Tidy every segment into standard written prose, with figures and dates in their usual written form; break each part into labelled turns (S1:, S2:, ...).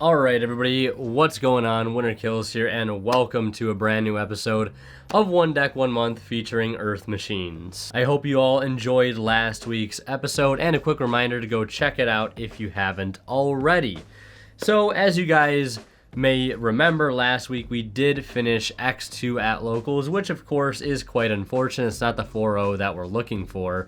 S1: Alright everybody, what's going on? Winter Kills here, and welcome to a brand new episode of One Deck One Month featuring Earth Machines. I hope you all enjoyed last week's episode, and a quick reminder to go check it out if you haven't already. So as you guys may remember, last week we did finish X2 at Locals, which of course is quite unfortunate. It's not the 4-0 that we're looking for.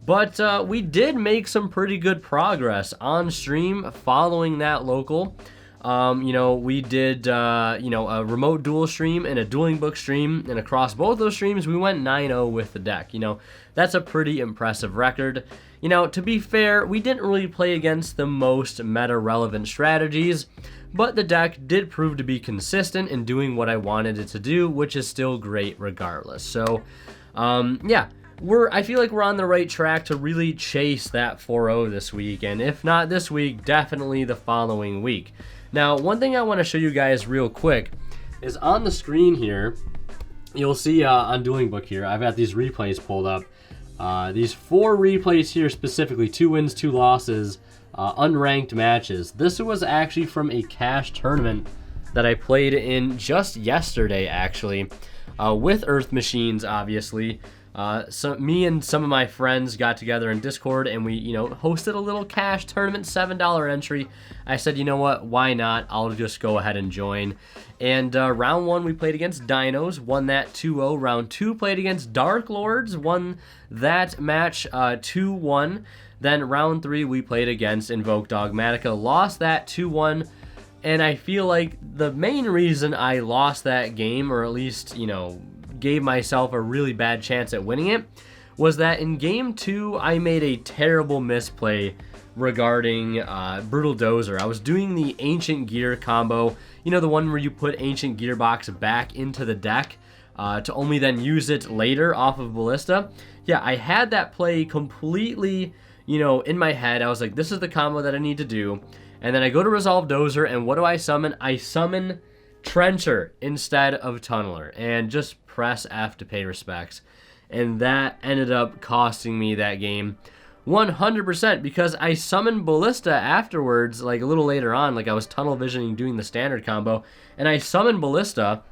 S1: But we did make some pretty good progress on stream following that local. We did, a remote duel stream and a dueling book stream, and across both those streams, we went 9-0 with the deck. That's a pretty impressive record. To be fair, we didn't really play against the most meta-relevant strategies, but the deck did prove to be consistent in doing what I wanted it to do, which is still great regardless. So, yeah. I feel like we're on the right track to really chase that 4-0 this week, and if not this week, definitely the following week. Now, one thing I want to show you guys real quick is on the screen here, you'll see on Dueling Book here, I've got these replays pulled up. These 4 replays here specifically, 2 wins, 2 losses, unranked matches. This was actually from a cash tournament that I played in just yesterday, actually, with Earth Machines, obviously. So me and some of my friends got together in Discord, and we, hosted a little cash tournament, $7 entry. I said, you know what, why not? I'll just go ahead and join. And round 1 we played against Dinos, won that 2-0. Round 2 played against Dark Lords, won that match 2-1. Then round 3 we played against Invoke Dogmatica, lost that 2-1. And I feel like the main reason I lost that game, or at least, gave myself a really bad chance at winning it, was that in game 2 I made a terrible misplay regarding Brutal Dozer. I was doing the Ancient Gear combo, the one where you put Ancient Gearbox back into the deck to only then use it later off of Ballista. Yeah, I had that play completely, in my head. I was like, this is the combo that I need to do. And then I go to Resolve Dozer, and what do I summon? I summon Trencher instead of Tunneler, and just press F to pay respects. And that ended up costing me that game 100%, because I summoned Ballista afterwards, like a little later on, like I was tunnel visioning doing the standard combo, and I summoned Ballista,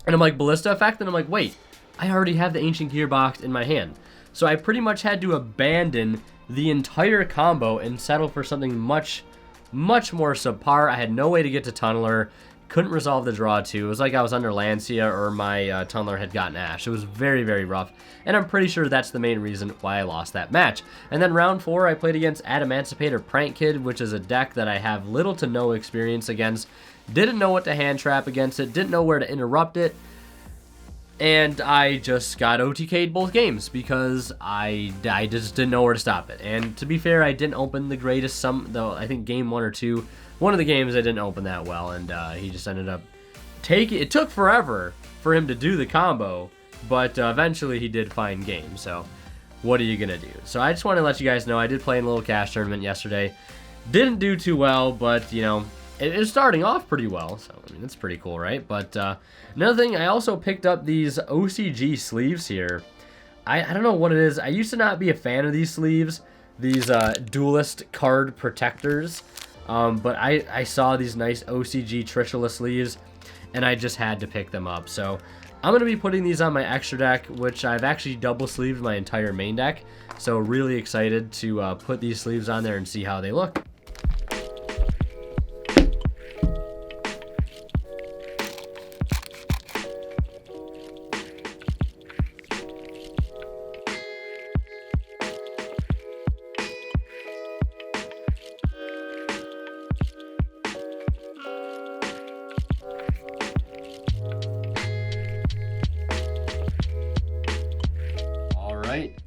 S1: and I'm like, Ballista effect, and I'm like, wait, I already have the Ancient Gearbox in my hand. So I pretty much had to abandon the entire combo and settle for something much more subpar. I had no way to get to Tunneler. Couldn't resolve the draw too. It was like I was under Lancia, or my Tunneler had gotten Ash. It was very, very rough, and I'm pretty sure that's the main reason why I lost that match. And then round 4, I played against Adamancipator Prank Kid, which is a deck that I have little to no experience against. Didn't know what to hand trap against it, didn't know where to interrupt it, and I just got OTK'd both games because I just didn't know where to stop it. And to be fair, I didn't open the greatest, though I think game 1 or 2, one of the games I didn't open that well, and he just ended up taking. It took forever for him to do the combo, but eventually he did find game. So what are you gonna do? So I just want to let you guys know I did play in a little cash tournament yesterday. Didn't do too well, but it's starting off pretty well. So I mean, it's pretty cool, right? But another thing, I also picked up these OCG sleeves here. I don't know what it is. I used to not be a fan of these sleeves, these duelist card protectors. But I saw these nice OCG Trishula sleeves, and I just had to pick them up. So I'm going to be putting these on my extra deck, which I've actually double sleeved my entire main deck. So really excited to put these sleeves on there and see how they look.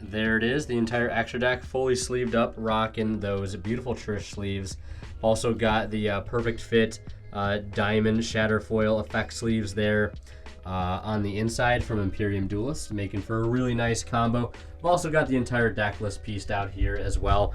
S1: There it is, the entire extra deck fully sleeved up, rocking those beautiful Trish sleeves. Also got the perfect fit diamond shatterfoil effect sleeves there on the inside from Imperium Duelist, making for a really nice combo. I've also got the entire deck list pieced out here as well.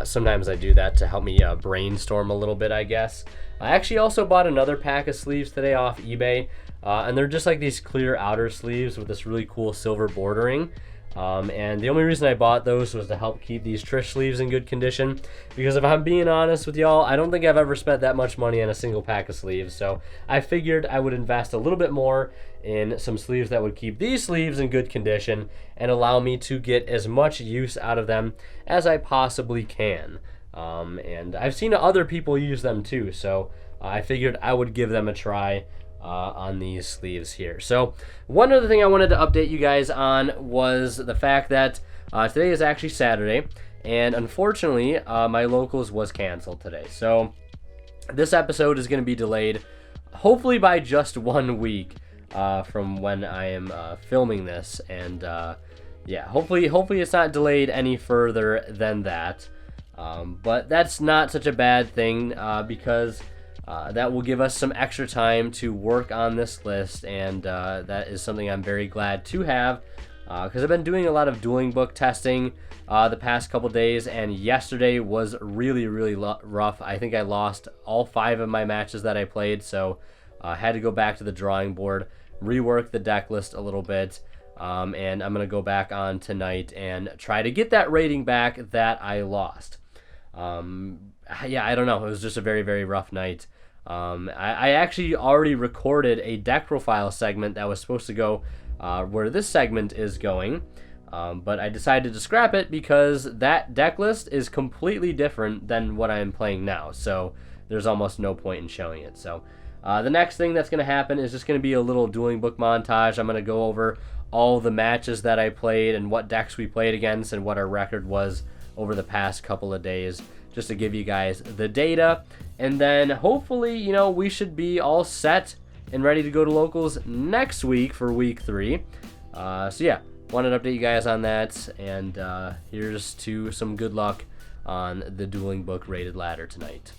S1: Sometimes I do that to help me brainstorm a little bit, I guess. I actually also bought another pack of sleeves today off eBay, and they're just like these clear outer sleeves with this really cool silver bordering. And the only reason I bought those was to help keep these Trish sleeves in good condition, because if I'm being honest with y'all, I don't think I've ever spent that much money on a single pack of sleeves, so I figured I would invest a little bit more in some sleeves that would keep these sleeves in good condition and allow me to get as much use out of them as I possibly can. And I've seen other people use them too, so I figured I would give them a try on these sleeves here. So one other thing I wanted to update you guys on was the fact that today is actually Saturday, and unfortunately my locals was canceled today. So this episode is going to be delayed hopefully by just 1 week from when I am filming this, and yeah, hopefully it's not delayed any further than that. But that's not such a bad thing because that will give us some extra time to work on this list, and that is something I'm very glad to have, because I've been doing a lot of dueling book testing the past couple days, and yesterday was really rough. I think I lost all 5 of my matches that I played, so I had to go back to the drawing board, rework the deck list a little bit, and I'm going to go back on tonight and try to get that rating back that I lost. Yeah, I don't know. It was just a very rough night. I actually already recorded a deck profile segment that was supposed to go where this segment is going, but I decided to scrap it because that deck list is completely different than what I am playing now, so there's almost no point in showing it. So the next thing that's going to happen is just going to be a little dueling book montage. I'm going to go over all the matches that I played and what decks we played against and what our record was over the past couple of days, just to give you guys the data. And then hopefully, you know, we should be all set and ready to go to locals next week for week 3. So yeah, wanted to update you guys on that, and here's to some good luck on the dueling book rated ladder tonight.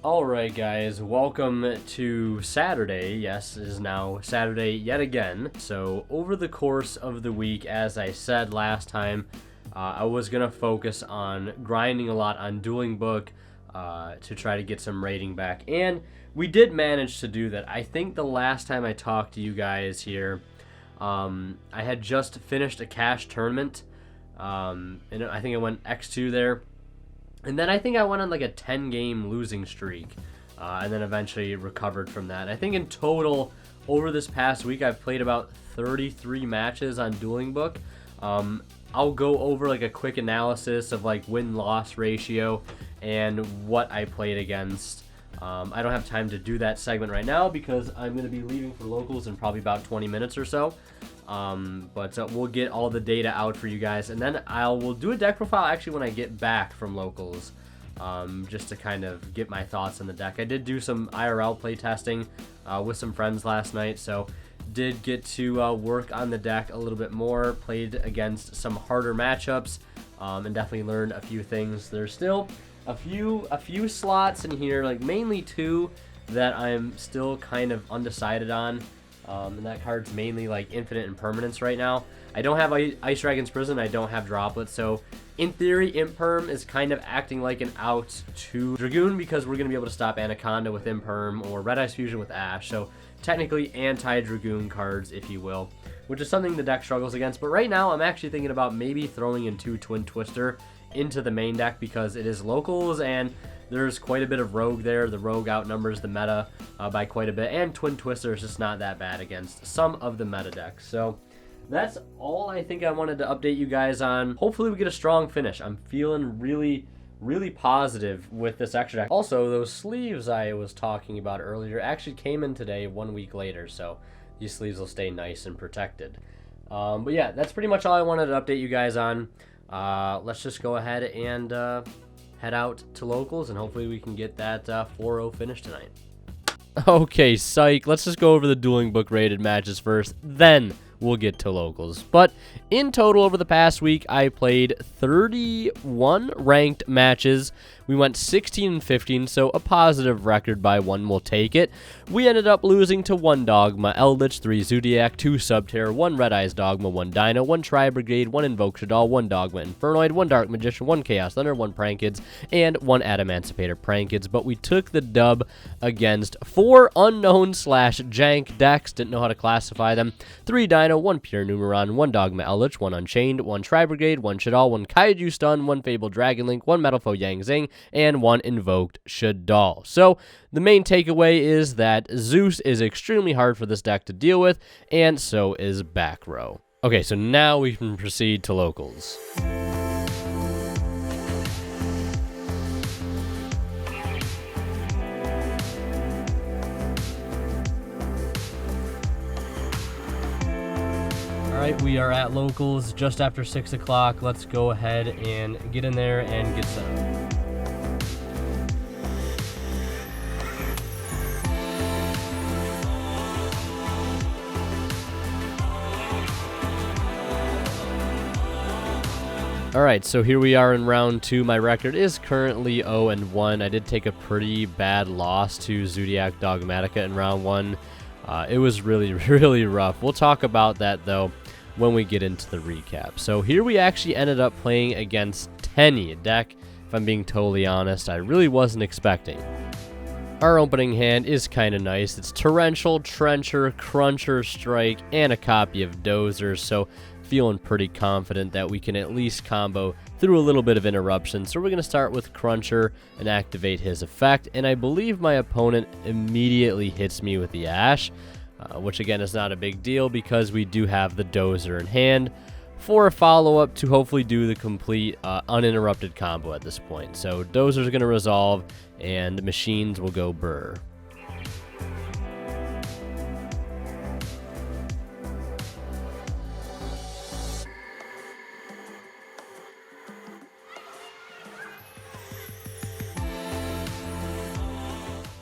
S1: Alright guys, welcome to Saturday. Yes, it is now Saturday yet again. So over the course of the week, as I said last time, I was going to focus on grinding a lot on dueling book to try to get some rating back. And we did manage to do that. I think the last time I talked to you guys here, I had just finished a cash tournament, and I think I went X2 there. And then I think I went on like a 10-game losing streak, and then eventually recovered from that. I think in total, over this past week, I've played about 33 matches on Dueling Book. I'll go over like a quick analysis of like win-loss ratio and what I played against. I don't have time to do that segment right now because I'm going to be leaving for locals in probably about 20 minutes or so. But we'll get all the data out for you guys, and then we'll do a deck profile actually when I get back from locals, just to kind of get my thoughts on the deck. I did do some IRL play testing with some friends last night, so did get to work on the deck a little bit more, played against some harder matchups, and definitely learned a few things. There's still a few slots in here, like mainly 2 that I'm still kind of undecided on. And that card's mainly like Infinite Impermanence right now. I don't have Ice Dragon's Prison, I don't have Droplet, so in theory Imperm is kind of acting like an out to Dragoon, because we're going to be able to stop Anaconda with Imperm or Red Ice Fusion with Ash, so technically anti-Dragoon cards, if you will, which is something the deck struggles against. But right now I'm actually thinking about maybe throwing in 2 Twin Twister into the main deck because it is locals and there's quite a bit of Rogue there. The Rogue outnumbers the meta by quite a bit, and Twin Twister is just not that bad against some of the meta decks. So that's all I think I wanted to update you guys on. Hopefully we get a strong finish. I'm feeling really positive with this extra deck. Also, those sleeves I was talking about earlier actually came in today 1 week later, so these sleeves will stay nice and protected. But yeah, that's pretty much all I wanted to update you guys on. Let's just go ahead and head out to locals, and hopefully we can get that 4-0 finish tonight. Okay, psych. Let's just go over the dueling book rated matches first, then we'll get to locals. But in total over the past week, I played 31 ranked matches We went 16 and 15, so a positive record by one, we'll take it. We ended up losing to 1 Dogma, Eldritch, 3 Zodiac, 2 Subterror, 1 Red Eyes Dogma, 1 Dino, 1 Tri-Brigade, 1 Invoke Shaddoll, 1 Dogma Infernoid, 1 Dark Magician, 1 Chaos Thunder, 1 Prankids, and 1 Adamancipator Prankids, but we took the dub against 4 unknown/jank decks, didn't know how to classify them, 3 Dino, 1 Pure Numeron, 1 Dogma Eldritch, 1 Unchained, 1 Tri-Brigade, 1 Shaddoll, 1 Kaiju Stun, 1 Fabled Dragon Link, 1 Metal Foe Yang Zing, and 1 Invoked Shaddoll. So the main takeaway is that Zeus is extremely hard for this deck to deal with, and so is back row. Okay, so now we can proceed to locals. Alright, we are at locals just after 6 o'clock. Let's go ahead and get in there and get set up. Alright, so here we are in round 2. My record is currently 0-1. I did take a pretty bad loss to Zodiac Dogmatica in round 1. It was really, really rough. We'll talk about that, though, when we get into the recap. So here we actually ended up playing against Tenny, a deck, if I'm being totally honest, I really wasn't expecting. Our opening hand is kind of nice. It's Torrential, Trencher, Cruncher, Strike, and a copy of Dozer, so feeling pretty confident that we can at least combo through a little bit of interruption. So we're going to start with Cruncher and activate his effect, and I believe my opponent immediately hits me with the Ash, which again is not a big deal because we do have the Dozer in hand for a follow-up to hopefully do the complete uninterrupted combo at this point. So Dozer's going to resolve, and machines will go burr.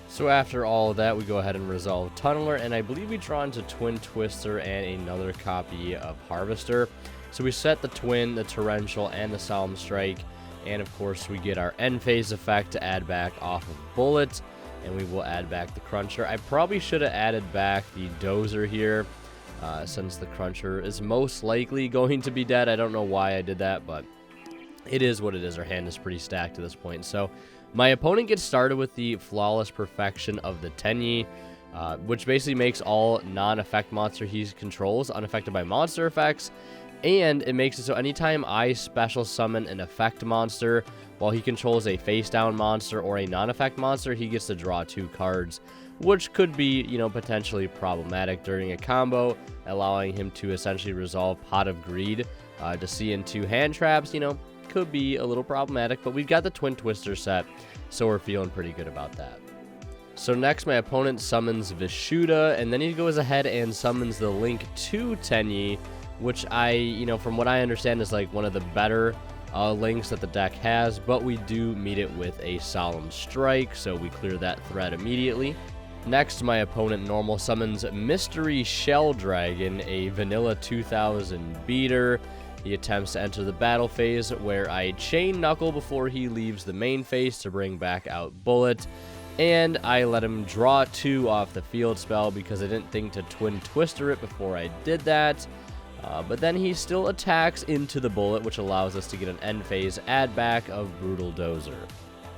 S1: So after all of that, we go ahead and resolve Tunneler, and I believe we draw into Twin Twister and another copy of Harvester. So we set the Twin, the Torrential, and the Solemn Strike, and of course we get our End Phase effect to add back off of Bullet, and we will add back the Cruncher. I probably should have added back the Dozer here, since the Cruncher is most likely going to be dead. I don't know why I did that, but it is what it is. Our hand is pretty stacked to this point. So my opponent gets started with the Flawless Perfection of the Tenyi, which basically makes all non-effect monster he controls unaffected by monster effects, and it makes it so anytime I special summon an effect monster while he controls a face-down monster or a non-effect monster, he gets to draw 2 cards, which could be, potentially problematic during a combo, allowing him to essentially resolve Pot of Greed to see into hand traps, could be a little problematic, but we've got the Twin Twister set, so we're feeling pretty good about that. So next, my opponent summons Vishuddha, and then he goes ahead and summons the Link 2 Tenyi, which from what I understand is like one of the better links that the deck has, but we do meet it with a Solemn Strike, so we clear that threat immediately. Next, my opponent normal summons Mystery Shell Dragon, a vanilla 2000 beater. He attempts to enter the battle phase, where I chain Knuckle before he leaves the main phase to bring back out Bullet, and I let him draw 2 off the field spell because I didn't think to Twin Twister it before I did that. But then he still attacks into the Bullet, which allows us to get an end phase add back of Brutal Dozer.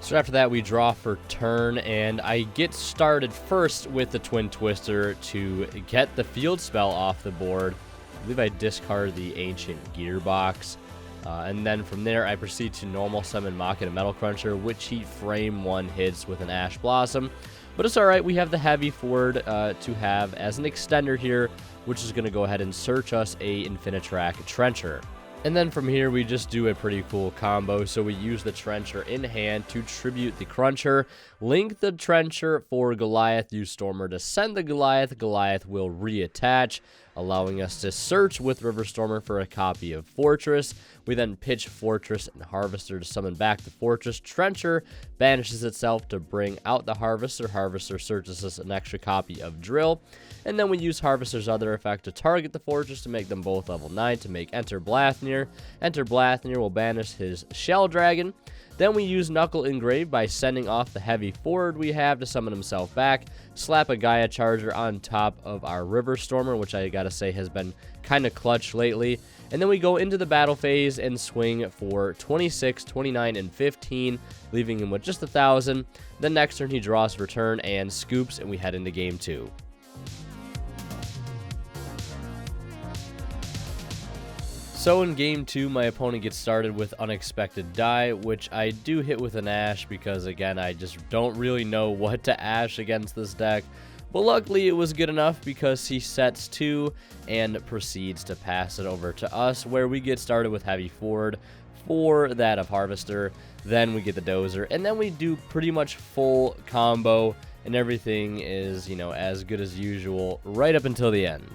S1: So after that, we draw for turn, and I get started first with the Twin Twister to get the field spell off the board. I believe I discard the Ancient Gearbox, and then from there I proceed to normal summon Machina Metal Cruncher, which he frame 1 hits with an Ash Blossom. But it's alright, we have the Heavy Forward to have as an extender here, which is going to go ahead and search us a Infinitrack Trencher. And then from here, we just do a pretty cool combo. So we use the Trencher in hand to tribute the Cruncher, link the Trencher for Goliath, use Stormer to send the Goliath. Goliath will reattach, allowing us to search with River Stormer for a copy of Fortress. We then pitch Fortress and Harvester to summon back the Fortress. Trencher banishes itself to bring out the Harvester. Harvester searches us an extra copy of Drill. And then we use Harvester's other effect to target the Fortress to make them both level 9 to make Enter Blathnir. Enter Blathnir will banish his Shell Dragon. Then we use Knuckle Engrave by sending off the heavy forward we have to summon himself back, slap a Gaia Charger on top of our River Stormer, which I gotta say has been kind of clutch lately. And then we go into the battle phase and swing for 26, 29, and 15, leaving him with just 1,000. Then next turn he draws return and scoops, and we head into game 2. So in game 2, my opponent gets started with Unexpected Die, which I do hit with an Ash because, again, I just don't really know what to Ash against this deck. But luckily it was good enough because he sets 2 and proceeds to pass it over to us, where we get started with Heavy Forward for that of Harvester. Then we get the Dozer, and then we do pretty much full combo, and everything is, as good as usual right up until the end.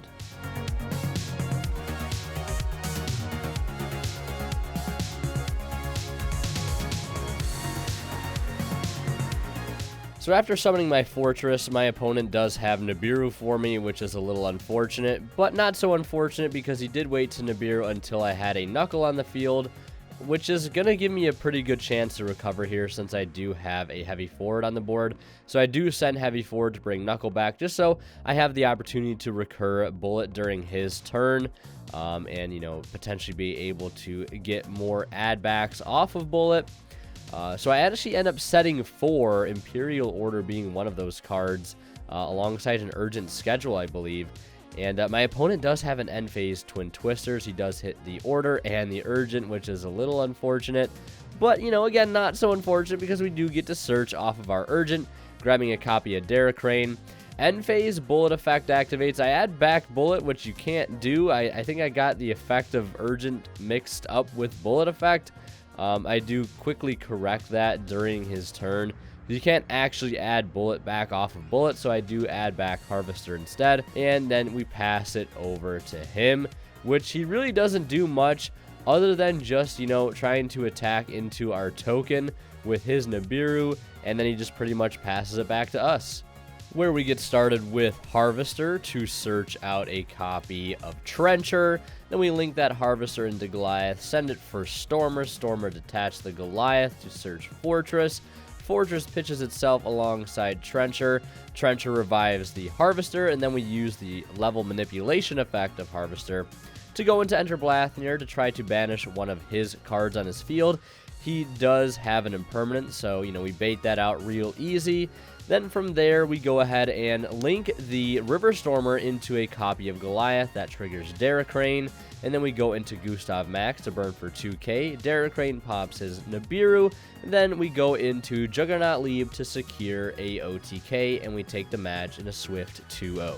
S1: So after summoning my Fortress, my opponent does have Nibiru for me, which is a little unfortunate, but not so unfortunate because he did wait to Nibiru until I had a Knuckle on the field, which is going to give me a pretty good chance to recover here since I do have a Heavy Forward on the board. So I do send Heavy Forward to bring Knuckle back just so I have the opportunity to recur Bullet during his turn, and, potentially be able to get more add-backs off of Bullet. So I actually end up setting 4, Imperial Order being one of those cards, alongside an Urgent Schedule, I believe. And my opponent does have an end phase Twin Twisters. He does hit the Order and the Urgent, which is a little unfortunate. But, again, not so unfortunate because we do get to search off of our Urgent, grabbing a copy of Derricrane. End phase Bullet effect activates. I add back Bullet, which you can't do. I think I got the effect of Urgent mixed up with Bullet effect. I do quickly correct that during his turn. You can't actually add Bullet back off of Bullet, so I do add back Harvester instead, and then we pass it over to him, which he really doesn't do much other than just, trying to attack into our token with his Nibiru, and then he just pretty much passes it back to us, where we get started with Harvester to search out a copy of Trencher. Then we link that Harvester into Goliath, send it for Stormer. Stormer detach the Goliath to search Fortress. Fortress pitches itself alongside Trencher. Trencher revives the Harvester, and then we use the level manipulation effect of Harvester to go into Enter Blathnir to try to banish one of his cards on his field. He does have an impermanent, so, we bait that out real easy. Then from there, we go ahead and link the River Stormer into a copy of Goliath. That triggers Derricrane. And then we go into Gustav Max to burn for 2k. Derricrane pops his Nibiru. Then we go into Juggernaut Lieb to secure a OTK, and we take the match in a swift 2-0.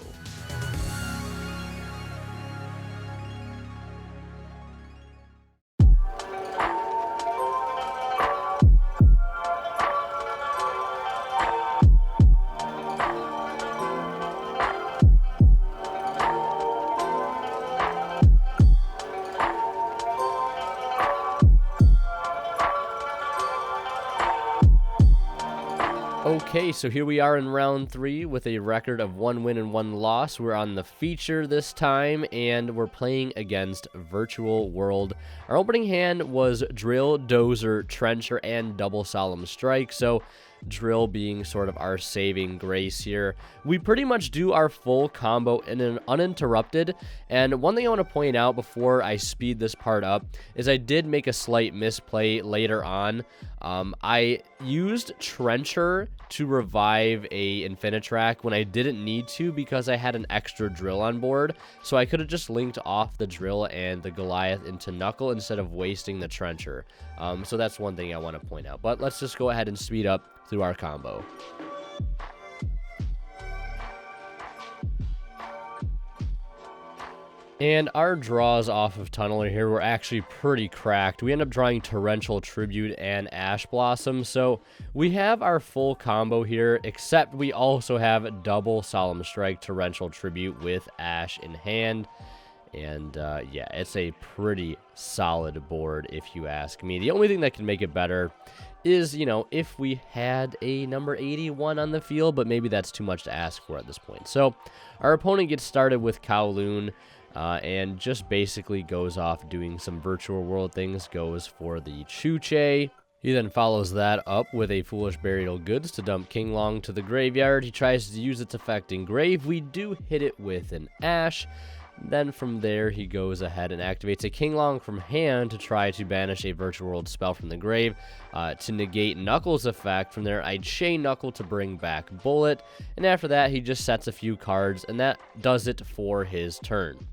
S1: Okay, so here we are in round 3 with a record of 1 win and 1 loss. We're on the feature this time, and we're playing against Virtual World. Our opening hand was Drill, Dozer, Trencher, and Double Solemn Strike, so Drill being sort of our saving grace here. We pretty much do our full combo in an uninterrupted, and one thing I want to point out before I speed this part up is I did make a slight misplay later on. I used Trencher to revive a Infinitrack when I didn't need to because I had an extra Drill on board, so I could have just linked off the Drill and the Goliath into Knuckle instead of wasting the Trencher. So that's one thing I want to point out, but let's just go ahead and speed up through our combo. And our draws off of Tunneler here were actually pretty cracked. We end up drawing Torrential Tribute and Ash Blossom, so we have our full combo here, except we also have Double Solemn Strike Torrential Tribute with Ash in hand. And yeah, it's a pretty solid board if you ask me. The only thing that can make it better is, if we had a number 81 on the field, but maybe that's too much to ask for at this point. So our opponent gets started with Kowloon, and just basically goes off doing some Virtual World things, goes for the Chuche. He then follows that up with a Foolish Burial Goods to dump King Long to the graveyard. He tries to use its effect in grave. We do hit it with an Ash. Then from there, he goes ahead and activates a King Long from hand to try to banish a Virtual World spell from the grave to negate Knuckles' effect. From there, I'd Chain Knuckle to bring back Bullet. And after that, he just sets a few cards, and that does it for his turn.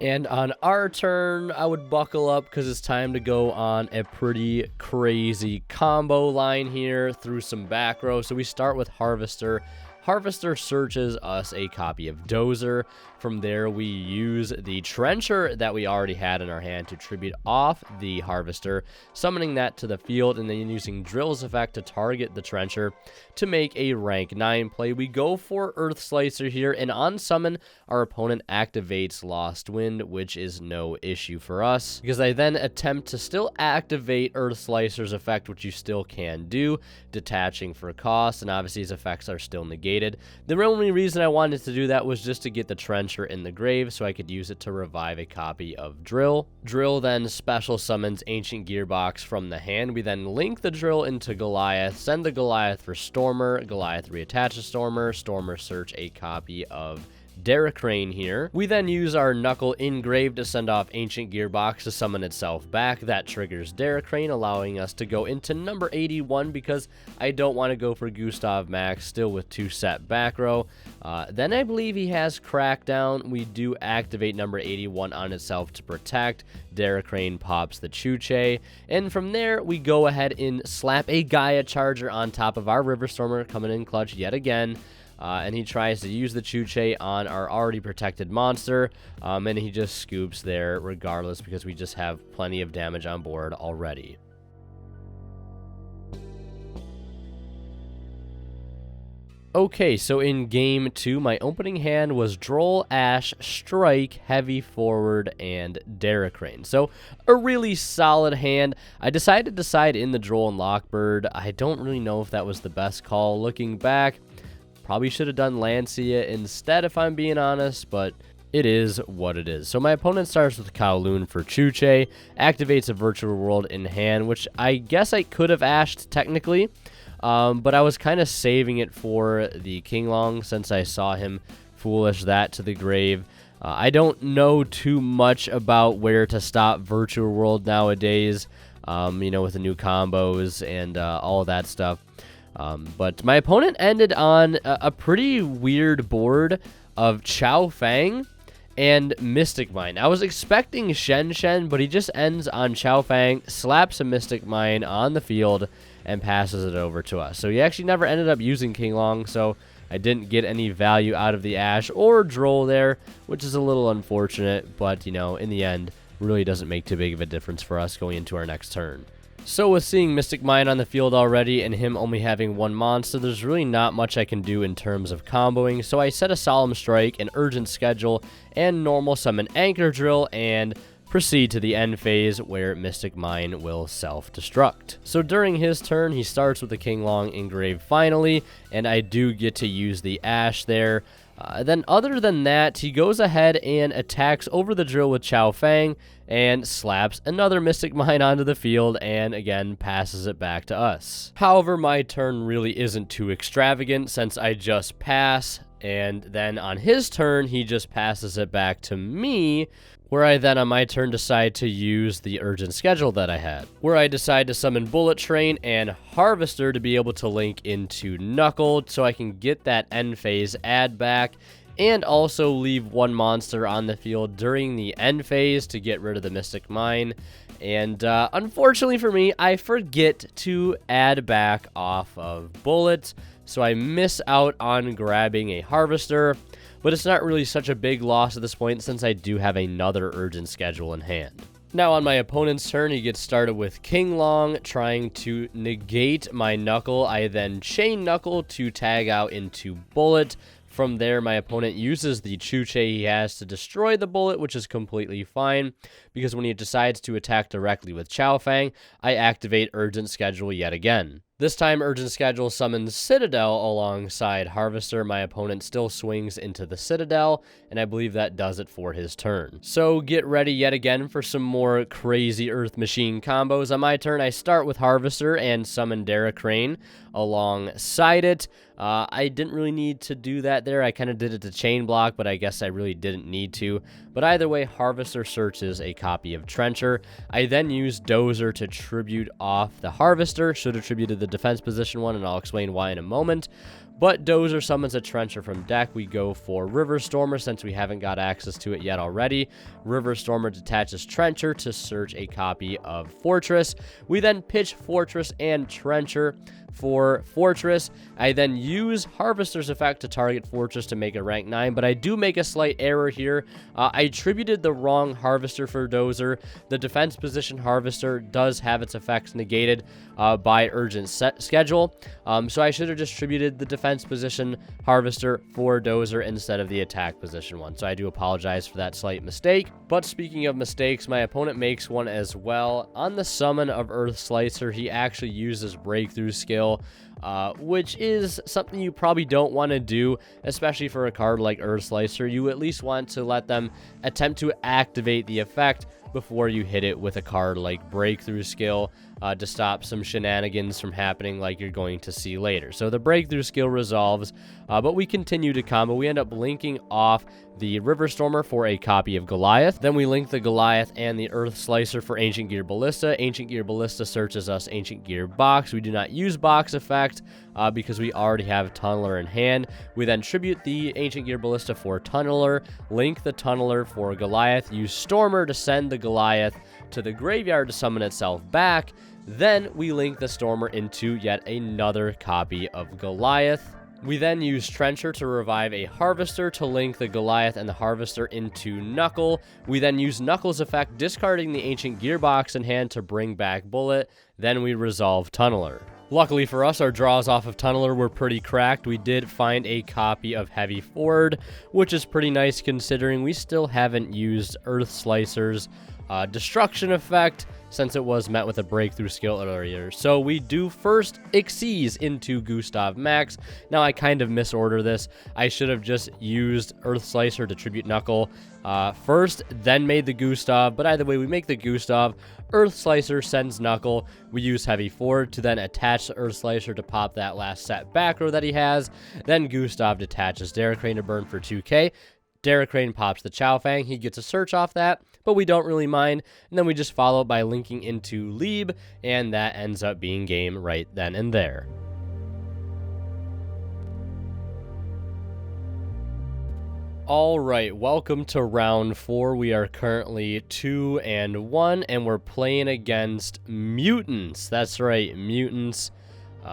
S1: And on our turn, I would buckle up because it's time to go on a pretty crazy combo line here through some back row. So we start with Harvester. Harvester searches us a copy of Dozer. From there, we use the Trencher that we already had in our hand to tribute off the Harvester, summoning that to the field, and then using Drill's effect to target the Trencher to make a rank 9 play. We go for Earth Slicer here, and on summon, our opponent activates Lost Wind, which is no issue for us, because I then attempt to still activate Earth Slicer's effect, which you still can do, detaching for cost, and obviously his effects are still negated. The only reason I wanted to do that was just to get the Trencher in the grave so I could use it to revive a copy of Drill. Drill then special summons Ancient Gearbox from the hand. We then link the Drill into Goliath, send the Goliath for Stormer, Goliath reattaches Stormer, Stormer search a copy of Derek Crane here. We then use our Knuckle Engrave to send off Ancient Gearbox to summon itself back. That triggers Derek Crane, allowing us to go into number 81 because I don't want to go for Gustav Max, still with 2 set back row. Then I believe he has Crackdown. We do activate number 81 on itself to protect. Derek Crane pops the Chuche. And from there, we go ahead and slap a Gaia Charger on top of our River Stormer, coming in clutch yet again. And he tries to use the Chuche on our already protected monster, and he just scoops there regardless because we just have plenty of damage on board already. Okay, so in game 2, my opening hand was Droll, Ash, Strike, Heavy Forward, and Derek Crane. So a really solid hand. I decided to decide in the Droll and Lockbird. I don't really know if that was the best call. Looking back, probably should have done Lancia instead if I'm being honest, but it is what it is. So my opponent starts with Kowloon for Chuche, activates a Virtual World in hand, which I guess I could have ashed technically, but I was kind of saving it for the King Long since I saw him foolish that to the grave. I don't know too much about where to stop Virtual World nowadays, with the new combos and all that stuff. But my opponent ended on a pretty weird board of Chao Fang and Mystic Mine. I was expecting Shen Shen, but he just ends on Chao Fang, slaps a Mystic Mine on the field, and passes it over to us. So he actually never ended up using King Long, so I didn't get any value out of the Ash or Droll there, which is a little unfortunate, but, in the end, really doesn't make too big of a difference for us going into our next turn. So with seeing Mystic Mine on the field already and him only having 1 monster, there's really not much I can do in terms of comboing. So I set a Solemn Strike, an Urgent Schedule, and normal summon Anchor Drill, and proceed to the end phase where Mystic Mine will self-destruct. So during his turn, he starts with the King Long Engrave finally, and I do get to use the Ash there. Then other than that, he goes ahead and attacks over the Drill with Chao Fang and slaps another Mystic Mine onto the field and again passes it back to us. However, my turn really isn't too extravagant since I just pass, and then on his turn, he just passes it back to me, where I then on my turn decide to use the Urgent Schedule that I had, where I decide to summon Bullet Train and Harvester to be able to link into Knuckle so I can get that end phase add back, and also leave 1 monster on the field during the end phase to get rid of the Mystic Mine. And unfortunately for me, I forget to add back off of Bullet, so I miss out on grabbing a Harvester. But it's not really such a big loss at this point since I do have another Urgent Schedule in hand. Now on my opponent's turn, he gets started with King Long, trying to negate my Knuckle. I then Chain Knuckle to tag out into Bullet. From there, my opponent uses the Chuche he has to destroy the Bullet, which is completely fine, because when he decides to attack directly with Chao Fang, I activate Urgent Schedule yet again. This time, Urgent Schedule summons Citadel alongside Harvester. My opponent still swings into the Citadel, and I believe that does it for his turn. So get ready yet again for some more crazy Earth Machine combos. On my turn, I start with Harvester and summon Deracrane alongside it. I didn't really need to do that there. I kind of did it to chain block, but I guess I really didn't need to. But either way, Harvester searches a copy of Trencher. I then use Dozer to tribute off the Harvester. Should have tributed the defense position one, and I'll explain why in a moment. But Dozer summons a Trencher from deck. We go for River Stormer since we haven't got access to it yet already. River Stormer detaches Trencher to search a copy of Fortress. We then pitch Fortress and Trencher for Fortress. I then use Harvester's effect to target Fortress to make a rank 9, but I do make a slight error here. I attributed the wrong Harvester for Dozer. The defense position Harvester does have its effects negated by Urgent Schedule, so I should have distributed the defense position Harvester for Dozer instead of the attack position one, so I do apologize for that slight mistake. But speaking of mistakes, my opponent makes one as well. On the summon of Earth Slicer, he actually uses Breakthrough skill, which is something you probably don't want to do, especially for a card like Earth Slicer. You at least want to let them attempt to activate the effect before you hit it with a card like Breakthrough skill to stop some shenanigans from happening like you're going to see later. So the Breakthrough skill resolves, but we continue to combo. We end up linking off the River Stormer for a copy of Goliath. Then we link the Goliath and the Earth Slicer for Ancient Gear Ballista. Ancient Gear Ballista searches us Ancient Gear Box. We do not use Box effect because we already have Tunneler in hand. We then tribute the Ancient Gear Ballista for Tunneler, link the Tunneler for Goliath, use Stormer to send the Goliath to the graveyard to summon itself back. Then we link the Stormer into yet another copy of Goliath. We then use Trencher to revive a Harvester to link the Goliath and the Harvester into Knuckle. We then use Knuckle's effect, discarding the Ancient Gearbox in hand to bring back Bullet. Then we resolve Tunneler. Luckily for us, our draws off of Tunneler were pretty cracked. We did find a copy of Heavy Forward, which is pretty nice considering we still haven't used Earth Slicer's destruction effect since it was met with a breakthrough skill earlier. So we do first Xyz into Gustav Max. Now I kind of misorder this. I should have just used Earth Slicer to tribute Knuckle first, then made the Gustav, but either way we make the Gustav. Earth Slicer sends Knuckle. We use Heavy Forward to then attach the Earth Slicer to pop that last set back row that he has. Then Gustav detaches Deracrane to burn for 2k. Deracrane pops the Chow Fang. He gets a search off that, but we don't really mind. And then we just follow by linking into Lieb, and that ends up being game right then and there. Alright, welcome to round 4. We are currently 2-1, and we're playing against Mutants. That's right, Mutants.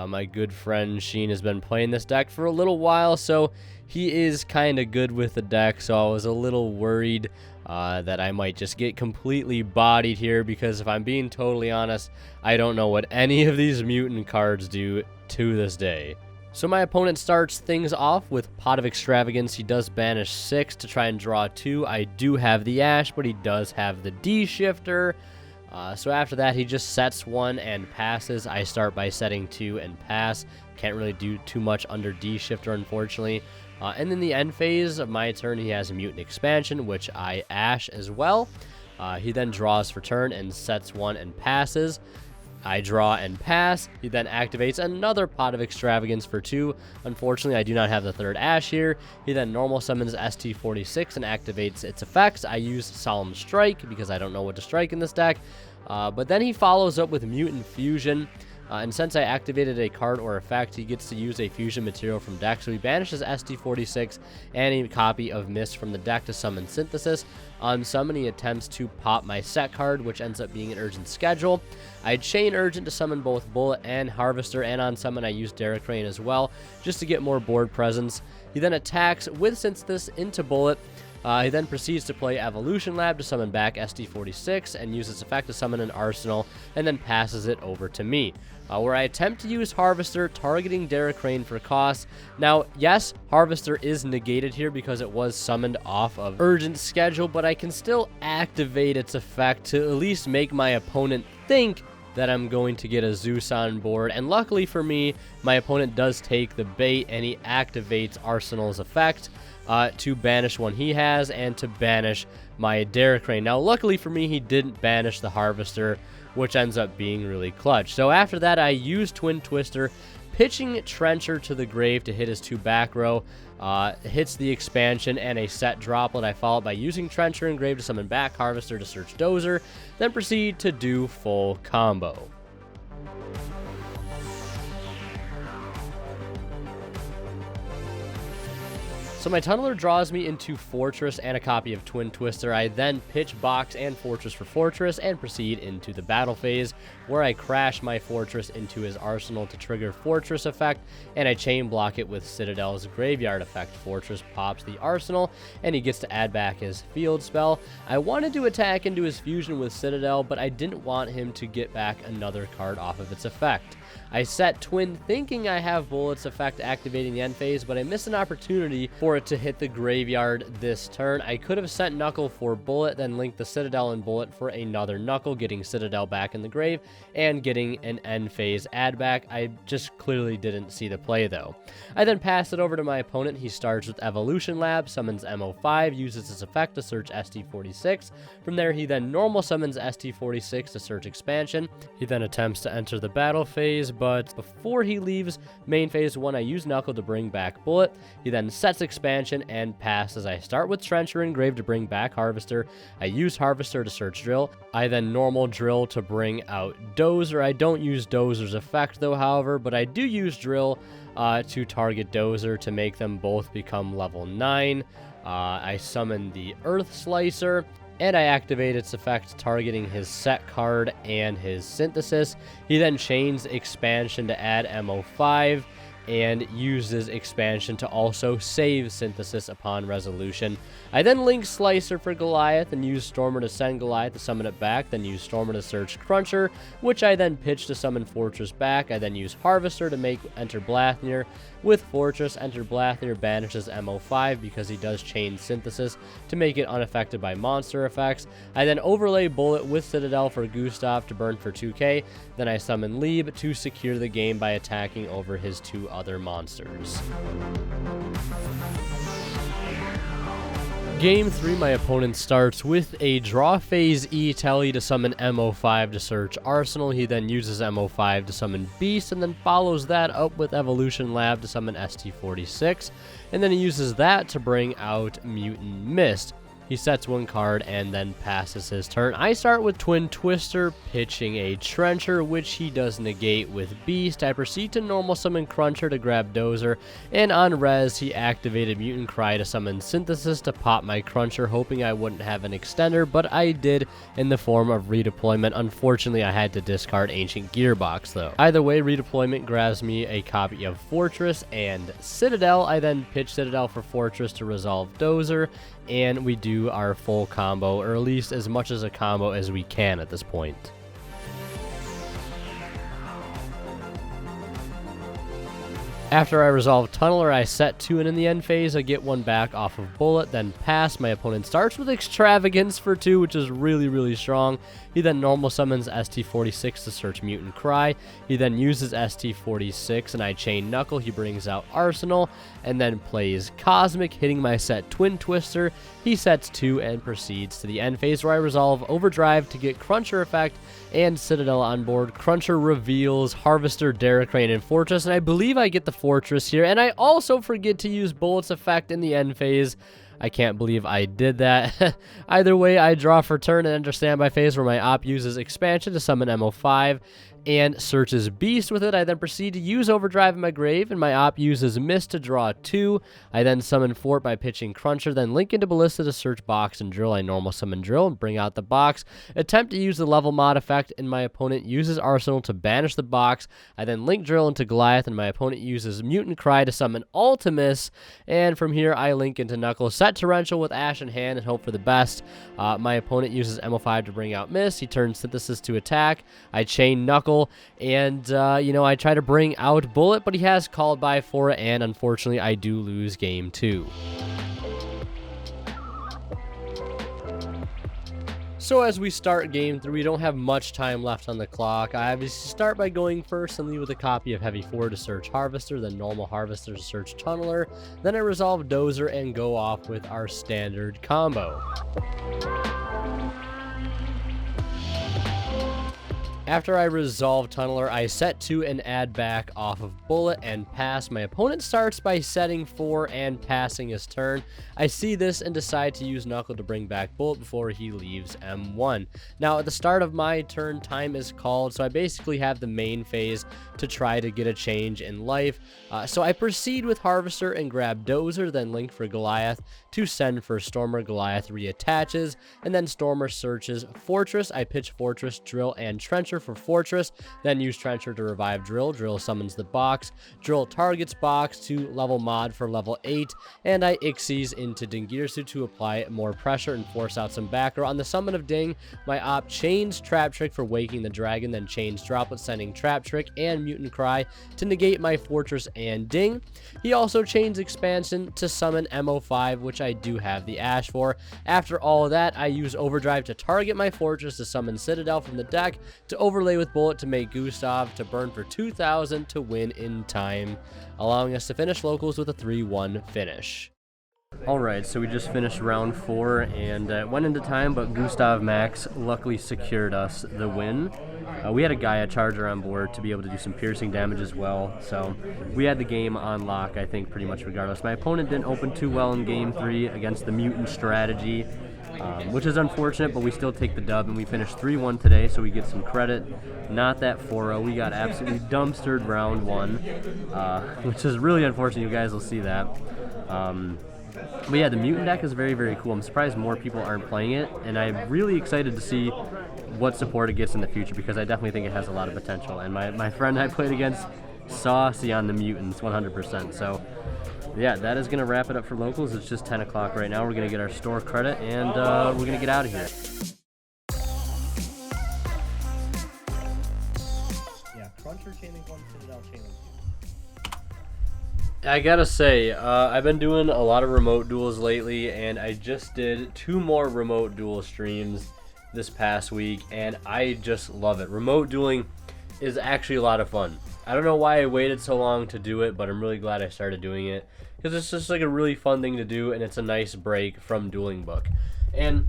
S1: My good friend Sheen has been playing this deck for a little while, so he is kind of good with the deck, so I was a little worried that I might just get completely bodied here, because if I'm being totally honest, I don't know what any of these Mutant cards do to this day. So my opponent starts things off with Pot of Extravagance. He does banish 6 to try and draw 2. I do have the Ash, but he does have the D-Shifter. So after that, he just sets 1 and passes. I start by setting 2 and pass. Can't really do too much under D-Shifter, unfortunately. And in the end phase of my turn, he has a Mutant Expansion, which I Ash as well. He then draws for turn and sets 1 and passes. I draw and pass. He then activates another Pot of Extravagance for 2. Unfortunately, I do not have the third Ash here. He then normal summons ST46 and activates its effects. I use Solemn Strike because I don't know what to strike in this deck. But then he follows up with Mutant Fusion. And since I activated a card or effect, he gets to use a fusion material from deck. So he banishes ST46 and a copy of Mist from the deck to summon Synthesis. On summon, he attempts to pop my set card, which ends up being an Urgent Schedule. I chain Urgent to summon both Bullet and Harvester, and on summon I use Deracrane as well, just to get more board presence. He then attacks with Synthesis into Bullet. He then proceeds to play Evolution Lab to summon back ST46 and use its effect to summon an Arsenal, and then passes it over to me, where I attempt to use Harvester, targeting Deracrane for cost. Now, yes, Harvester is negated here because it was summoned off of Urgent Schedule, but I can still activate its effect to at least make my opponent think that I'm going to get a Zeus on board, and luckily for me, my opponent does take the bait, and he activates Arsenal's effect to banish one he has and to banish my Derrick. Now, luckily for me, he didn't banish the Harvester, which ends up being really clutch. So after that, I used Twin Twister, pitching Trencher to the grave to hit his 2 back row. Hits the expansion and a set droplet. I followed by using Trencher and grave to summon back Harvester to search Dozer, then proceed to do full combo. So my Tunneler draws me into Fortress and a copy of Twin Twister. I then pitch Box and Fortress for Fortress and proceed into the battle phase, where I crash my Fortress into his arsenal to trigger Fortress effect, and I chain block it with Citadel's Graveyard effect. Fortress pops the arsenal, and he gets to add back his field spell. I wanted to attack into his fusion with Citadel, but I didn't want him to get back another card off of its effect. I set Twin thinking I have Bullet's effect activating the end phase, but I missed an opportunity for it to hit the graveyard this turn. I could have sent Knuckle for Bullet, then linked the Citadel and Bullet for another Knuckle, getting Citadel back in the grave and getting an end phase add back. I just clearly didn't see the play though. I then pass it over to my opponent. He starts with Evolution Lab, summons MO5, uses its effect to search ST46. From there, he then normal summons ST46 to search Expansion. He then attempts to enter the battle phase, but before he leaves main phase 1, I use Knuckle to bring back Bullet. He then sets Expansion and passes. I start with Trencher and Grave to bring back Harvester. I use Harvester to search Drill. I then normal Drill to bring out Dozer. I don't use Dozer's effect though, however, but I do use Drill to target Dozer to make them both become level 9. I summon the Earth Slicer, and I activate its effect targeting his set card and his Synthesis. He then chains Expansion to add MO5 and uses Expansion to also save Synthesis upon resolution. I then link Slicer for Goliath and use Stormer to send Goliath to summon it back, then use Stormer to search Cruncher, which I then pitch to summon Fortress back. I then use Harvester to make Enter Blathnir. With Fortress, Enter Blathnir banishes MO5 because he does chain Synthesis to make it unaffected by monster effects. I then overlay Bullet with Citadel for Gustav to burn for 2k. Then I summon Lieb to secure the game by attacking over his 2 other monsters. Game 3, my opponent starts with a draw phase E Telly to summon MO5 to search Arsenal. He then uses MO5 to summon Beast, and then follows that up with Evolution Lab to summon ST46, and then he uses that to bring out Mutant Mist. He sets 1 card and then passes his turn. I start with Twin Twister, pitching a Trencher, which he does negate with Beast. I proceed to normal summon Cruncher to grab Dozer, and on res, he activated Mutant Cry to summon Synthesis to pop my Cruncher, hoping I wouldn't have an extender, but I did in the form of redeployment. Unfortunately, I had to discard Ancient Gearbox though. Either way, redeployment grabs me a copy of Fortress and Citadel. I then pitch Citadel for Fortress to resolve Dozer, and we do our full combo, or at least as much as a combo as we can at this point. After I resolve Tunneler, I set 2 in the end phase. I get 1 back off of Bullet, then pass. My opponent starts with Extravagance for 2, which is really strong. He then normal summons ST46 to search Mutant Cry. He then uses ST46, and I chain Knuckle. He brings out Arsenal, and then plays Cosmic, hitting my set Twin Twister. He sets 2 and proceeds to the end phase, where I resolve Overdrive to get Cruncher effect and Citadel on board. Cruncher reveals Harvester, Derrick, and Fortress, and I believe I get the Fortress here, and I also forget to use Bullet's effect in the end phase. I can't believe I did that. Either way, I draw for turn and enter standby phase, where my op uses Expansion to summon MO5 and searches Beast with it. I then proceed to use Overdrive in my grave, and my op uses Mist to draw 2. I then summon Fort by pitching Cruncher, then link into Ballista to search Box and Drill. I normal summon Drill and bring out the Box. Attempt to use the level mod effect, and my opponent uses Arsenal to banish the Box. I then link Drill into Goliath, and my opponent uses Mutant Cry to summon Ultimus, and from here I link into Knuckles, set Torrential with Ash in hand, and hope for the best. My opponent uses MO5 to bring out Mist. He turns Synthesis to attack. I chain Knuckle, and I try to bring out Bullet, but he has called by for it, and unfortunately I do lose game 2. So as we start game 3, we don't have much time left on the clock. I obviously start by going first and lead with a copy of Heavy 4 to search Harvester, then Normal Harvester to search Tunneler, then I resolve Dozer and go off with our standard combo. After I resolve Tunneler, I set 2 and add back off of Bullet and pass. My opponent starts by setting 4 and passing his turn. I see this and decide to use Knuckle to bring back Bullet before he leaves M1. Now at the start of my turn, time is called, so I basically have the main phase to try to get a change in life. So I proceed with Harvester and grab Dozer, then Link for Goliath to send for Stormer. Goliath reattaches, and then Stormer searches Fortress. I pitch Fortress, Drill, and Trencher for Fortress, then use Trencher to revive Drill. Drill summons the box. Drill targets box to level mod for level 8, and I Ixies into Dingirsu to apply more pressure and force out some back row. On the summon of Ding, my op chains Trap Trick for waking the dragon, then chains Droplet, sending Trap Trick and Mutant Cry to negate my Fortress and Ding. He also chains Expansion to summon MO5, which I do have the Ash for. After all of that, I use Overdrive to target my Fortress to summon Citadel from the deck, to overlay with Bullet to make Gustav, to burn for 2,000 to win in time, allowing us to finish locals with a 3-1 finish. Alright, so we just finished round 4 and went into time, but Gustav Max luckily secured us the win. We had a Gaia Charger on board to be able to do some piercing damage as well, so we had the game on lock, I think, pretty much regardless. My opponent didn't open too well in game 3 against the Mutant strategy, which is unfortunate, but we still take the dub, and we finished 3-1 today, so we get some credit. Not that 4-0. We got absolutely dumpstered round 1, which is really unfortunate. You guys will see that. But yeah, the Mutant deck is very, very cool. I'm surprised more people aren't playing it, and I'm really excited to see what support it gets in the future, because I definitely think it has a lot of potential. And my friend I played against saw on the Mutants 100%. So yeah, that is going to wrap it up for locals. It's just 10 o'clock right now. We're going to get our store credit, and we're going to get out of here. Yeah, Cruncher chaining 1, Citadel chaining 2. I gotta say, I've been doing a lot of remote duels lately, and I just did 2 more remote duel streams this past week, and I just love it. Remote dueling is actually a lot of fun. I don't know why I waited so long to do it, but I'm really glad I started doing it, because it's just like a really fun thing to do, and it's a nice break from Dueling Book. And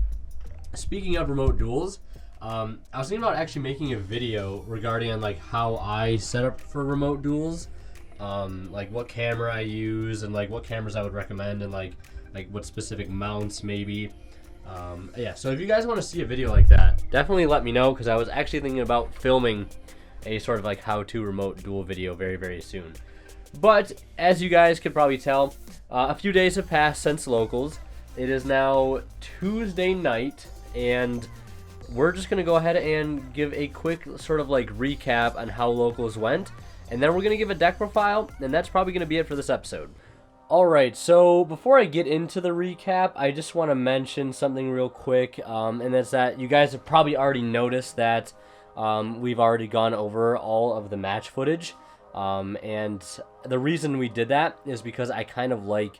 S1: speaking of remote duels, I was thinking about actually making a video regarding on like how I set up for remote duels. Like what camera I use, and like what cameras I would recommend, and like what specific mounts maybe. Yeah, so if you guys want to see a video like that, definitely let me know, because I was actually thinking about filming a sort of like how-to remote duel video very, very soon. But as you guys could probably tell, a few days have passed since locals. It is now Tuesday night, and we're just gonna go ahead and give a quick sort of like recap on how locals went. And then we're going to give a deck profile, and that's probably going to be it for this episode. Alright, so before I get into the recap, I just want to mention something real quick, and that's that you guys have probably already noticed that we've already gone over all of the match footage. And the reason we did that is because I kind of like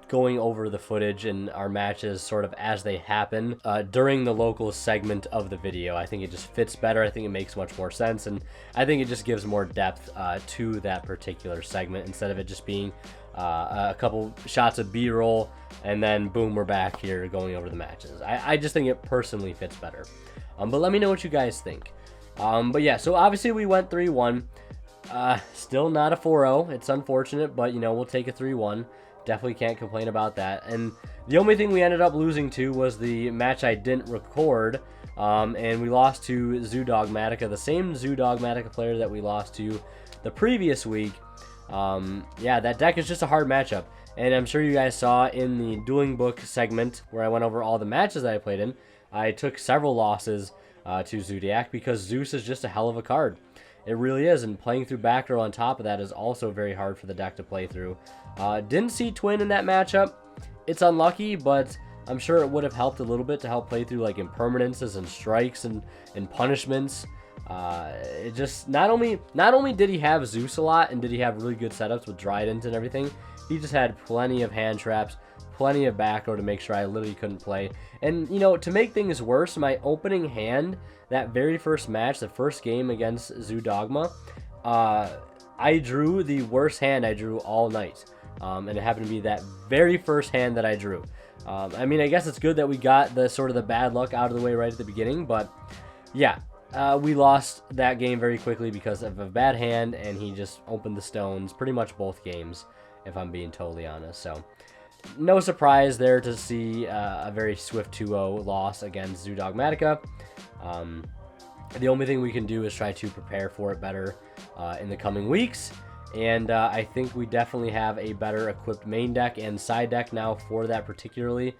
S1: going over the footage and our matches sort of as they happen during the local segment of the video. I think it just fits better. I think it makes much more sense, and I think it just gives more depth to that particular segment, instead of it just being a couple shots of B-roll and then boom, we're back here going over the matches. I just think it personally fits better. But let me know what you guys think. But yeah, so obviously we went 3-1. Still not a 4-0. It's unfortunate, but you know, we'll take a 3-1. Definitely can't complain about that. And the only thing we ended up losing to was the match I didn't record, and we lost to Zoo Dogmatica, the same Zoo Dogmatica player that we lost to the previous week. Yeah, that deck is just a hard matchup, and I'm sure you guys saw in the Dueling Book segment where I went over all the matches that I played in, I took several losses to Zodiac, because Zeus is just a hell of a card. It really is, and playing through back row on top of that is also very hard for the deck to play through. Didn't see Twin in that matchup. It's unlucky, but I'm sure it would have helped a little bit to help play through like impermanences and strikes and punishments. It just not only did he have Zeus a lot, and did he have really good setups with Trident and everything, he just had plenty of hand traps, plenty of back row to make sure I literally couldn't play. And, you know, to make things worse, my opening hand, that very first match, the first game against Zoo Dogma, I drew the worst hand I drew all night. And it happened to be that very first hand that I drew. I mean, I guess it's good that we got the sort of the bad luck out of the way right at the beginning, but yeah, we lost that game very quickly because of a bad hand, and he just opened the stones pretty much both games, if I'm being totally honest. So no surprise there to see a very swift 2-0 loss against Zoo Dogmatica. The only thing we can do is try to prepare for it better in the coming weeks. And I think we definitely have a better equipped main deck and side deck now for that particularly.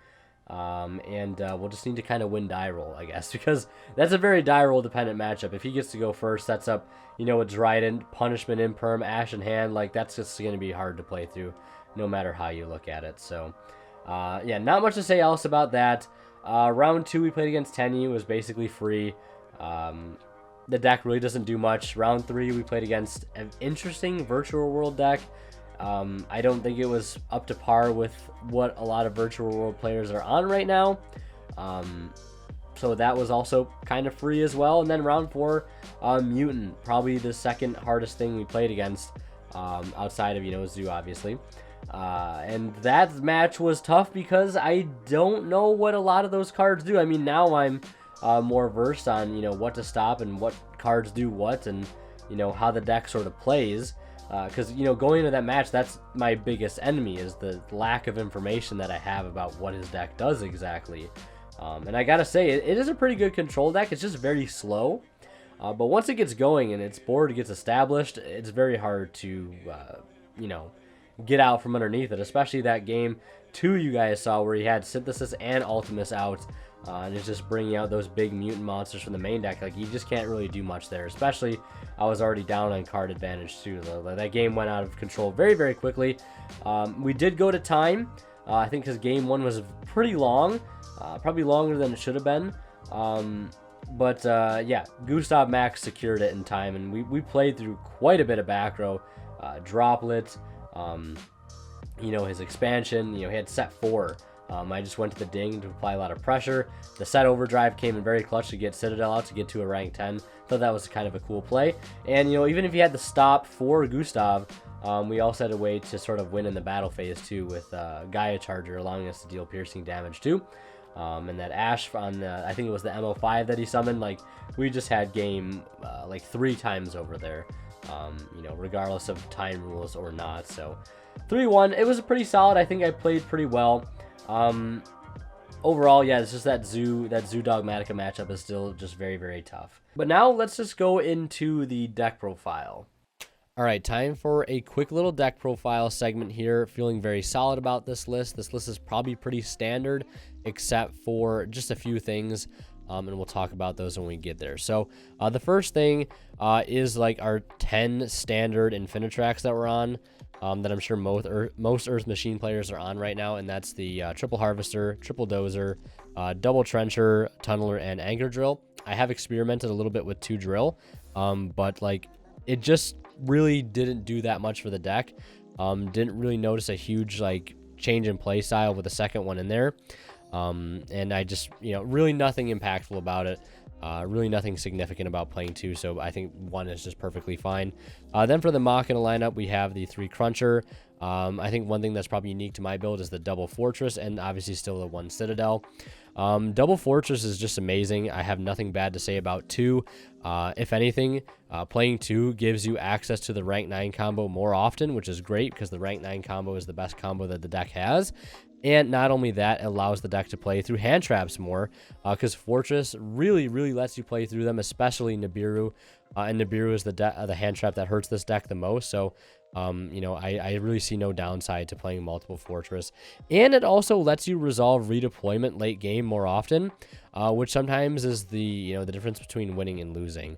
S1: We'll just need to kind of win die roll, I guess, because that's a very die roll dependent matchup. If he gets to go first, sets up, you know, a Dryden, Punishment, Imperm, Ash in hand, like that's just going to be hard to play through no matter how you look at it. So, yeah, not much to say else about that. Round 2 we played against Tenyu. It was basically free. The deck really doesn't do much. Round 3 we played against an interesting Virtual World deck. I don't think it was up to par with what a lot of Virtual World players are on right now. So that was also kind of free as well. And then round 4, Mutant, probably the second hardest thing we played against, outside of, you know, Zoo, obviously. And that match was tough because I don't know what a lot of those cards do. I mean, now I'm more versed on, you know, what to stop and what cards do what, and, you know, how the deck sort of plays. Because, you know, going into that match, that's my biggest enemy, is the lack of information that I have about what his deck does exactly. And I gotta say, it is a pretty good control deck. It's just very slow. But once it gets going and its board gets established, it's very hard to, you know, get out from underneath it. Especially that game 2 you guys saw where he had Synthesis and Ultimus out. And it's just bringing out those big mutant monsters from the main deck. Like, you just can't really do much there. Especially, I was already down on card advantage too. That game went out of control very, very quickly. We did go to time. I think because game 1 was pretty long. Probably longer than it should have been. Yeah, Gustav Max secured it in time. And we played through quite a bit of back row. Droplet. You know, his expansion. You know, he had set 4. I just went to the ding to apply a lot of pressure. The set overdrive came in very clutch to get Citadel out to get to a rank 10. Thought that was kind of a cool play. And, you know, even if you had the stop for Gustav, we also had a way to sort of win in the battle phase too, with Gaia Charger allowing us to deal piercing damage too. And that Ash on I think it was the MO5 that he summoned, like, we just had game like 3 times over there, you know, regardless of time rules or not. So 3-1, it was pretty solid. I think I played pretty well. Overall, yeah, it's just that Zoo Dogmatica matchup is still just very, very tough. But now let's just go into the deck profile. All right, time for a quick little deck profile segment here. Feeling very solid about this list. This list is probably pretty standard, except for just a few things, and we'll talk about those when we get there. So the first thing is like our 10 standard Infinitracks that we're on. That I'm sure most Earth Machine players are on right now, and that's the Triple Harvester, Triple Dozer, Double Trencher, Tunneler, and Anchor Drill. I have experimented a little bit with 2 Drill, but like it just really didn't do that much for the deck. Didn't really notice a huge like change in play style with the second one in there, and I just, you know, really nothing impactful about it. Really nothing significant about playing 2, so I think 1 is just perfectly fine. Then for the Machina lineup, we have the 3 Cruncher. I think one thing that's probably unique to my build is the Double Fortress, and obviously still the 1 Citadel. Double Fortress is just amazing. I have nothing bad to say about 2. If anything, playing 2 gives you access to the rank 9 combo more often, which is great because the rank 9 combo is the best combo that the deck has. And not only that, it allows the deck to play through hand traps more, because Fortress really, really lets you play through them, especially Nibiru. And Nibiru is the hand trap that hurts this deck the most. So, you know, I really see no downside to playing multiple Fortress. And it also lets you resolve redeployment late game more often, which sometimes is the difference between winning and losing.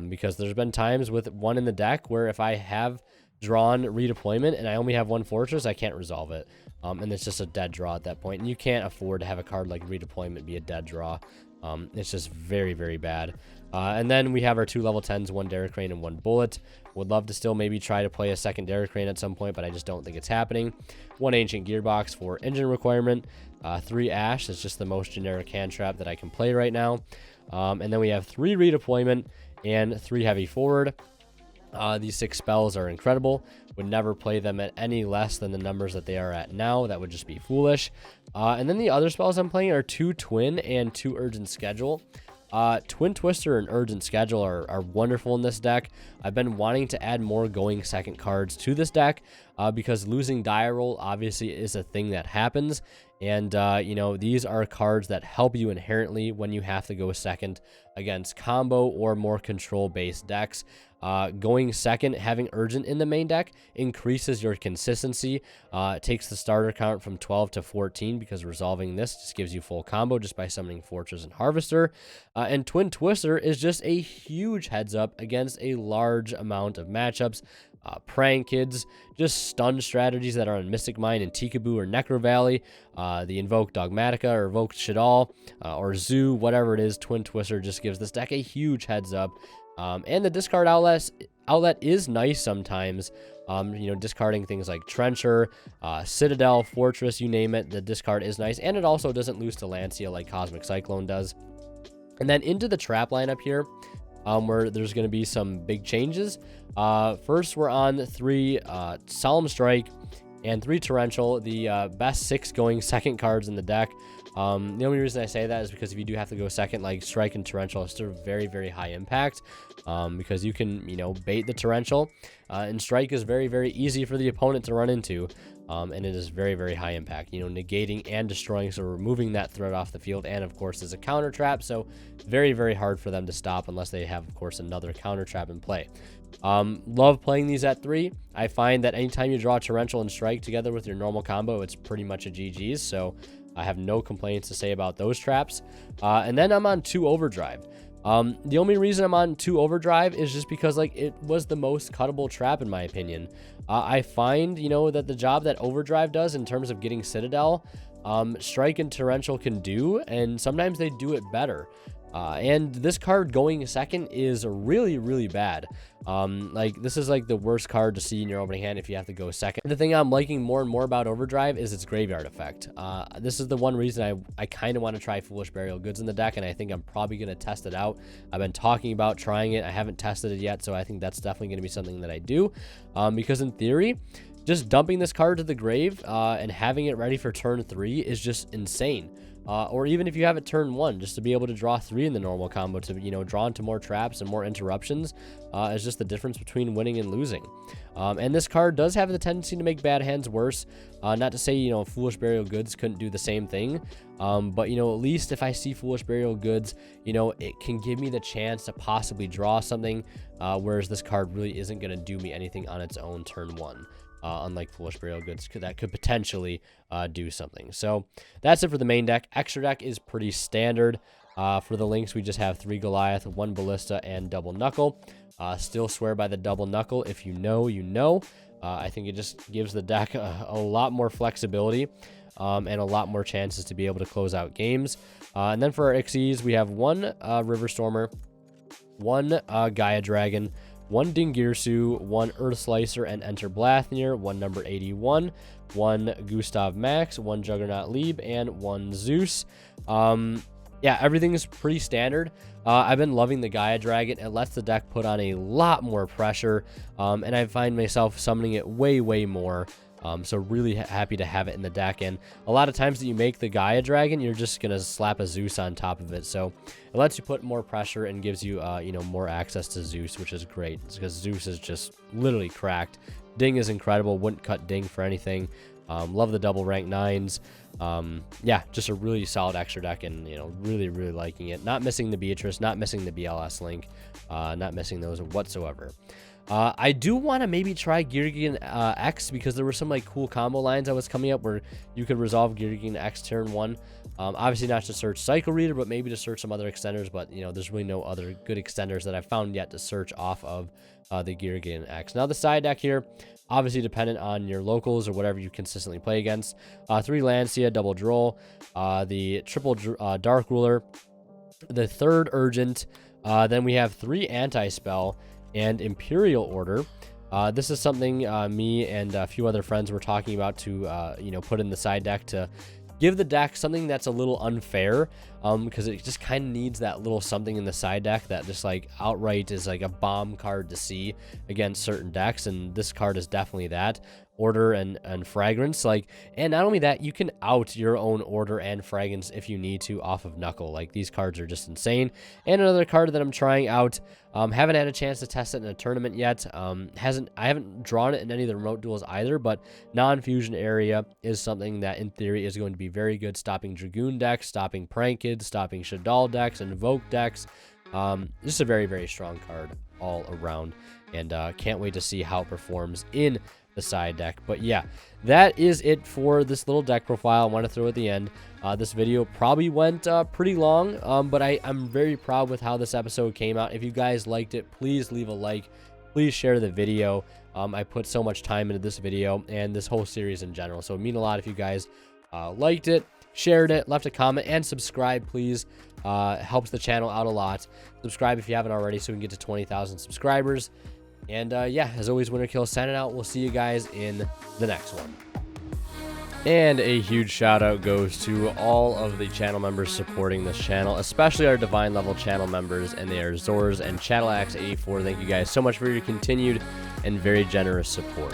S1: Because there's been times with 1 in the deck where if I have drawn redeployment and I only have 1 Fortress, I can't resolve it. And it's just a dead draw at that point. And you can't afford to have a card like redeployment be a dead draw. It's just very, very bad. And then we have our 2 level 10s, 1 Derek Crane and 1 Bullet. Would love to still maybe try to play a second Derek Crane at some point, but I just don't think it's happening. 1 Ancient Gearbox for engine requirement. 3 Ash, that's just the most generic hand trap that I can play right now. And then we have 3 Redeployment and 3 Heavy Forward. These 6 spells are incredible. Would never play them at any less than the numbers that they are at now. That would just be foolish. And then the other spells I'm playing are 2 Twin and 2 Urgent Schedule. Twin Twister and Urgent Schedule are wonderful in this deck. I've been wanting to add more going second cards to this deck because losing die roll obviously is a thing that happens. And, you know, these are cards that help you inherently when you have to go second against combo or more control-based decks. Going second, having Urgent in the main deck increases your consistency. It takes the starter count from 12 to 14 because resolving this just gives you full combo just by summoning Fortress and Harvester. And Twin Twister is just a huge heads up against a large amount of matchups. Prank Kids, just stun strategies that are on Mystic Mine and Tikaboo or Necro Valley, the Invoke Dogmatica or Invoke Shadal, or Zoo, whatever it is. Twin Twister just gives this deck a huge heads up. And the discard outlet is nice sometimes. You know, discarding things like Trencher, Citadel, Fortress, you name it, the discard is nice. And it also doesn't lose to Lancia like Cosmic Cyclone does. And then into the trap lineup here, where there's going to be some big changes. First, we're on 3 Solemn Strike and 3 Torrential, the best 6 going second cards in the deck. The only reason I say that is because if you do have to go second, like Strike and Torrential are still very, very high impact, because you can, you know, bait the Torrential, and Strike is very, very easy for the opponent to run into, and it is very, very high impact, you know, negating and destroying, so removing that threat off the field, and of course is a counter trap, so very, very hard for them to stop unless they have, of course, another counter trap in play. Love playing these at 3. I find that anytime you draw Torrential and Strike together with your normal combo, it's pretty much a GG's, so I have no complaints to say about those traps. And then I'm on 2 Overdrive. The only reason I'm on 2 Overdrive is just because, like, it was the most cuttable trap in my opinion. I find, you know, that the job that Overdrive does in terms of getting Citadel, Strike and Torrential can do, and sometimes they do it better. And this card going second is really, really bad. Like, this is like the worst card to see in your opening hand if you have to go second. The thing I'm liking more and more about Overdrive is its graveyard effect. This is the one reason I kind of want to try Foolish Burial Goods in the deck, and I think I'm probably going to test it out. I've been talking about trying it. I haven't tested it yet, so I think that's definitely going to be something that I do. Because in theory, just dumping this card to the grave and having it ready for turn 3 is just insane. Or even if you have it turn 1, just to be able to draw 3 in the normal combo to, you know, draw into more traps and more interruptions is just the difference between winning and losing. And this card does have the tendency to make bad hands worse. Not to say, you know, Foolish Burial Goods couldn't do the same thing. But, you know, at least if I see Foolish Burial Goods, you know, it can give me the chance to possibly draw something, whereas this card really isn't going to do me anything on its own turn 1. Unlike Foolish Burial Goods, that could potentially do something. So that's it for the main deck. Extra deck is pretty standard. For the links, we just have 3 Goliath, 1 Ballista, and Double Knuckle. Still swear by the Double Knuckle. If you know, you know. I think it just gives the deck a lot more flexibility and a lot more chances to be able to close out games. And then for our Ixies, we have 1 River Stormer, 1 Gaia Dragon, 1 Dingirsu, 1 Earth Slicer and Enter Blathnir, 1 number 81, 1 Gustav Max, 1 Juggernaut Lieb, and 1 Zeus. Yeah, everything is pretty standard. I've been loving the Gaia Dragon. It lets the deck put on a lot more pressure, and I find myself summoning it way, way more. So really happy to have it in the deck. And a lot of times that you make the Gaia Dragon, you're just going to slap a Zeus on top of it. So it lets you put more pressure and gives you, you know, more access to Zeus, which is great because Zeus is just literally cracked. Ding is incredible. Wouldn't cut Ding for anything. Love the double rank 9s. Yeah, just a really solid extra deck, and, you know, really, really liking it. Not missing the Beatrice, not missing the BLS link, not missing those whatsoever. I do want to maybe try Geargian X because there were some like cool combo lines that was coming up where you could resolve Geargian X turn 1. Obviously not to search Cycle Reader, but maybe to search some other extenders. But, you know, there's really no other good extenders that I've found yet to search off of the Geargian X. Now the side deck here, obviously dependent on your locals or whatever you consistently play against. 3 Lancia, double Droll, the triple Dark Ruler, The third Urgent. Then we have 3 Anti-Spell and Imperial Order. This is something me and a few other friends were talking about to, put in the side deck to give the deck something that's a little unfair, because it just kind of needs that little something in the side deck that just like outright is like a bomb card to see against certain decks, and this card is definitely that. Order and Fragrance, and not only that, you can out your own Order and Fragrance if you need to off of Knuckle. These cards are just insane. And another card that I'm trying out, haven't had a chance to test it in a tournament yet. I haven't drawn it in any of the remote duels either, but non-fusion area is something that in theory is going to be very good, stopping Dragoon decks, stopping Prank Kids, stopping Shadal decks, Invoke decks. Just a very, very strong card all around, and can't wait to see how it performs in the side deck. But yeah, that is it for this little deck profile I want to throw at the end. This video probably went pretty long, but I'm very proud with how this episode came out. If you guys liked it, please leave a like, please share the video. I put so much time into this video and this whole series in general, so it would mean a lot if you guys liked it, shared it, left a comment, and subscribe, please. Helps the channel out a lot. Subscribe if you haven't already so we can get to 20,000 subscribers. And yeah, as always, Winterkill signing out. We'll see you guys in the next one. And a huge shout out goes to all of the channel members supporting this channel, especially our divine level channel members, and they are Zors and Chatelax84. Thank you guys so much for your continued and very generous support.